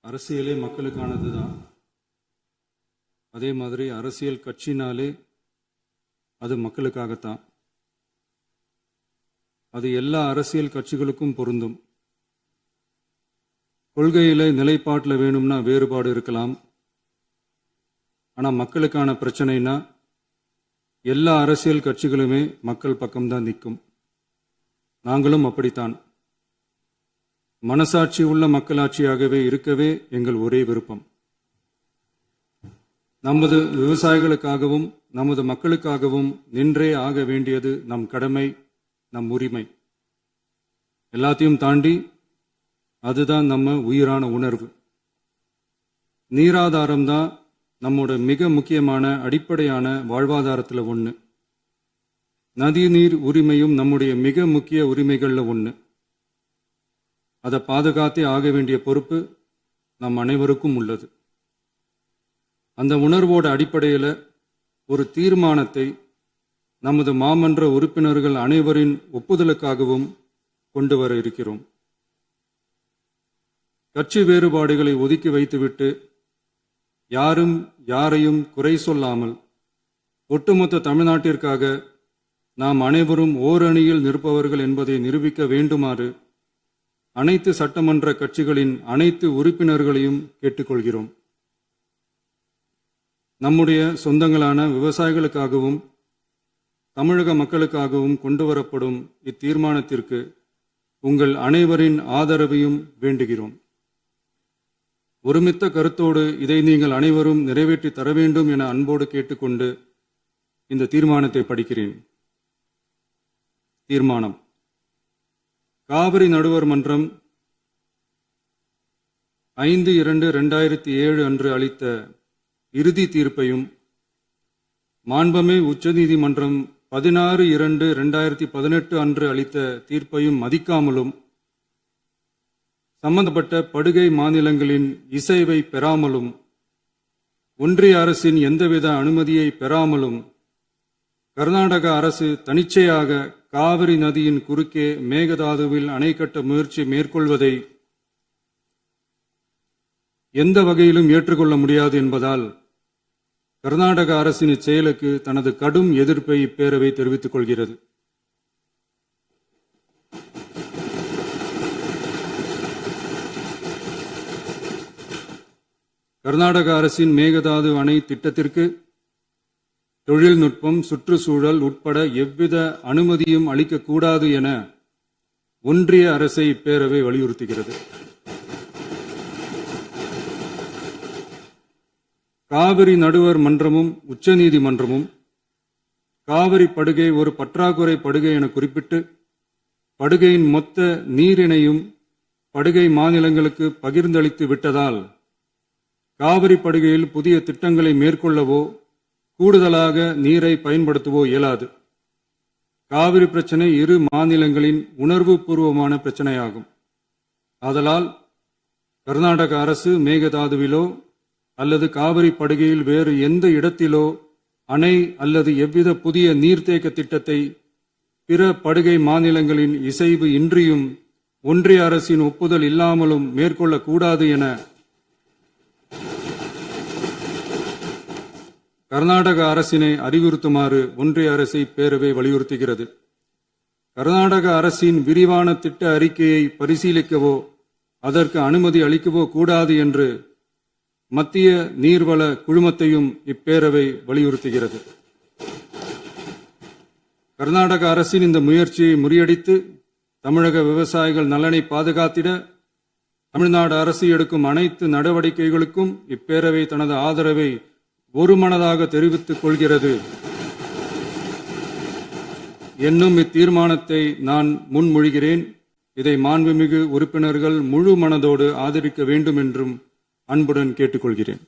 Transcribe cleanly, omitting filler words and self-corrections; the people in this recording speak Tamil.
அரசியலே மக்களுக்கானது தான். அதே மாதிரி அரசியல் கட்சினாலே அது மக்களுக்காகத்தான். அது எல்லா அரசியல் கட்சிகளுக்கும் பொருந்தும். கொள்கையில நிலைப்பாட்டில் வேணும்னா வேறுபாடு இருக்கலாம். ஆனால் மக்களுக்கான பிரச்சனைனா எல்லா அரசியல் கட்சிகளுமே மக்கள் பக்கம்தான் நிற்கும். நாங்களும் அப்படித்தான். மனசாட்சி உள்ள மக்களாட்சியாகவே இருக்கவே எங்கள் ஒரே விருப்பம். நமது விவசாயிகளுக்காகவும் நமது மக்களுக்காகவும் நின்றே ஆக வேண்டியது நம் கடமை, நம் உரிமை. எல்லாத்தையும் தாண்டி அதுதான் நம்ம உயிரான உணர்வு. நீராதாரம் தான் நம்மோட மிக முக்கியமான அடிப்படையான வாழ்வாதாரத்தில் ஒன்று. நதி நீர் உரிமையும் நம்முடைய மிக முக்கிய உரிமைகளில் ஒன்று. அதை பாதுகாத்தே ஆக வேண்டிய பொறுப்பு நம் அனைவருக்கும் உள்ளது. அந்த உணர்வோட அடிப்படையில் ஒரு தீர்மானத்தை நமது மாமன்ற உறுப்பினர்கள் அனைவரின் ஒப்புதலுக்காகவும் கொண்டு வர இருக்கிறோம். கட்சி வேறுபாடுகளை ஒதுக்கி வைத்துவிட்டு யாரும் யாரையும் குறை சொல்லாமல் ஒட்டுமொத்த தமிழ்நாட்டிற்காக நாம் அனைவரும் ஓரணியில் நிற்பவர்கள் என்பதை நிரூபிக்க வேண்டுமாறு அனைத்து சட்டமன்ற கட்சிகளின் அனைத்து உறுப்பினர்களையும் கேட்டுக்கொள்கிறோம். நம்முடைய சொந்தங்களான விவசாயிகளுக்காகவும் தமிழக மக்களுக்காகவும் கொண்டு வரப்படும் இத்தீர்மானத்திற்கு உங்கள் அனைவரின் ஆதரவையும் வேண்டுகிறோம். ஒருமித்த கருத்தோடு இதை நீங்கள் அனைவரும் நிறைவேற்றி தர வேண்டும் என அன்போடு கேட்டுக்கொண்டு இந்த தீர்மானத்தை படிக்கிறேன். தீர்மானம்: காவிரி நடுவர் மன்றம் 5/2/2007 அன்று அளித்த இறுதி தீர்ப்பையும் மாண்புமிகு உச்சநீதிமன்றம் 16/2/2018 அன்று அளித்த தீர்ப்பையும் மதிக்காமலும் சம்பந்தப்பட்ட படுகை மாநிலங்களின் இசைவை பெறாமலும் ஒன்றிய அரசின் எந்தவித அனுமதியை பெறாமலும் கர்நாடக அரசு தனிச்சையாக காவிரி நதியின் குறுக்கே மேகதாதுவில் அணை கட்ட முயற்சி மேற்கொள்வதை எந்த வகையிலும் ஏற்றுக்கொள்ள முடியாது என்பதால் கர்நாடக அரசின் இச்செயலுக்கு தனது கடும் எதிர்ப்பை இப்பேரவை தெரிவித்துக் கொள்கிறது. கர்நாடக அரசின் மேகதாது அணை திட்டத்திற்கு தொழில்நுட்பம், சுற்றுச்சூழல் உட்பட எவ்வித அனுமதியும் அளிக்கக்கூடாது என ஒன்றிய அரசை இப்பேரவை வலியுறுத்துகிறது. காவிரி நடுவர் மன்றமும் உச்சநீதிமன்றமும் காவிரி படுகை ஒரு பற்றாக்குறை படுகை என குறிப்பிட்டு படுகையின் மொத்த நீரினையும் படுகை மாநிலங்களுக்கு பகிர்ந்தளித்து விட்டதால் காவிரி படுகையில் புதிய திட்டங்களை மேற்கொள்ளவோ கூடுதலாக நீரை பயன்படுத்தவோ இயலாது. காவிரி பிரச்சனை இரு மாநிலங்களின் உணர்வு பூர்வமான பிரச்சனையாகும். ஆதலால் கர்நாடக அரசு மேகதாதுவிலோ அல்லது காவிரி படுகையில் வேறு எந்த இடத்திலோ அணை அல்லது எவ்வித புதிய நீர்த்தேக்க திட்டத்தை பிற படுகை மாநிலங்களின் இசைவு இன்றியும் ஒன்றிய அரசின் ஒப்புதல் இல்லாமலும் மேற்கொள்ளக்கூடாது என கர்நாடக அரசினை அறிவுறுத்துமாறு ஒன்றிய அரசை பேரவை வலியுறுத்துகிறது. கர்நாடக அரசின் விரிவான திட்ட அறிக்கையை பரிசீலிக்கவோ அதற்கு அனுமதி அளிக்கவோ கூடாது என்று மத்திய நீர்வள குழுமத்தையும் இப்பேரவை வலியுறுத்துகிறது. கர்நாடக அரசின் இந்த முயற்சியை முறியடித்து தமிழக விவசாயிகள் நலனை பாதுகாத்திட தமிழ்நாடு அரசு எடுக்கும் அனைத்து நடவடிக்கைகளுக்கும் இப்பேரவை தனது ஆதரவை ஒருமனதாக தெரிவித்துக் கொள்கிறது என்னும் இத்தீர்மானத்தை நான் முன்மொழிகிறேன். இதை மாண்புமிகு உறுப்பினர்கள் முழு மனதோடு ஆதரிக்க வேண்டும் என்றும் அன்புடன் கேட்டுக்கொள்கிறேன்.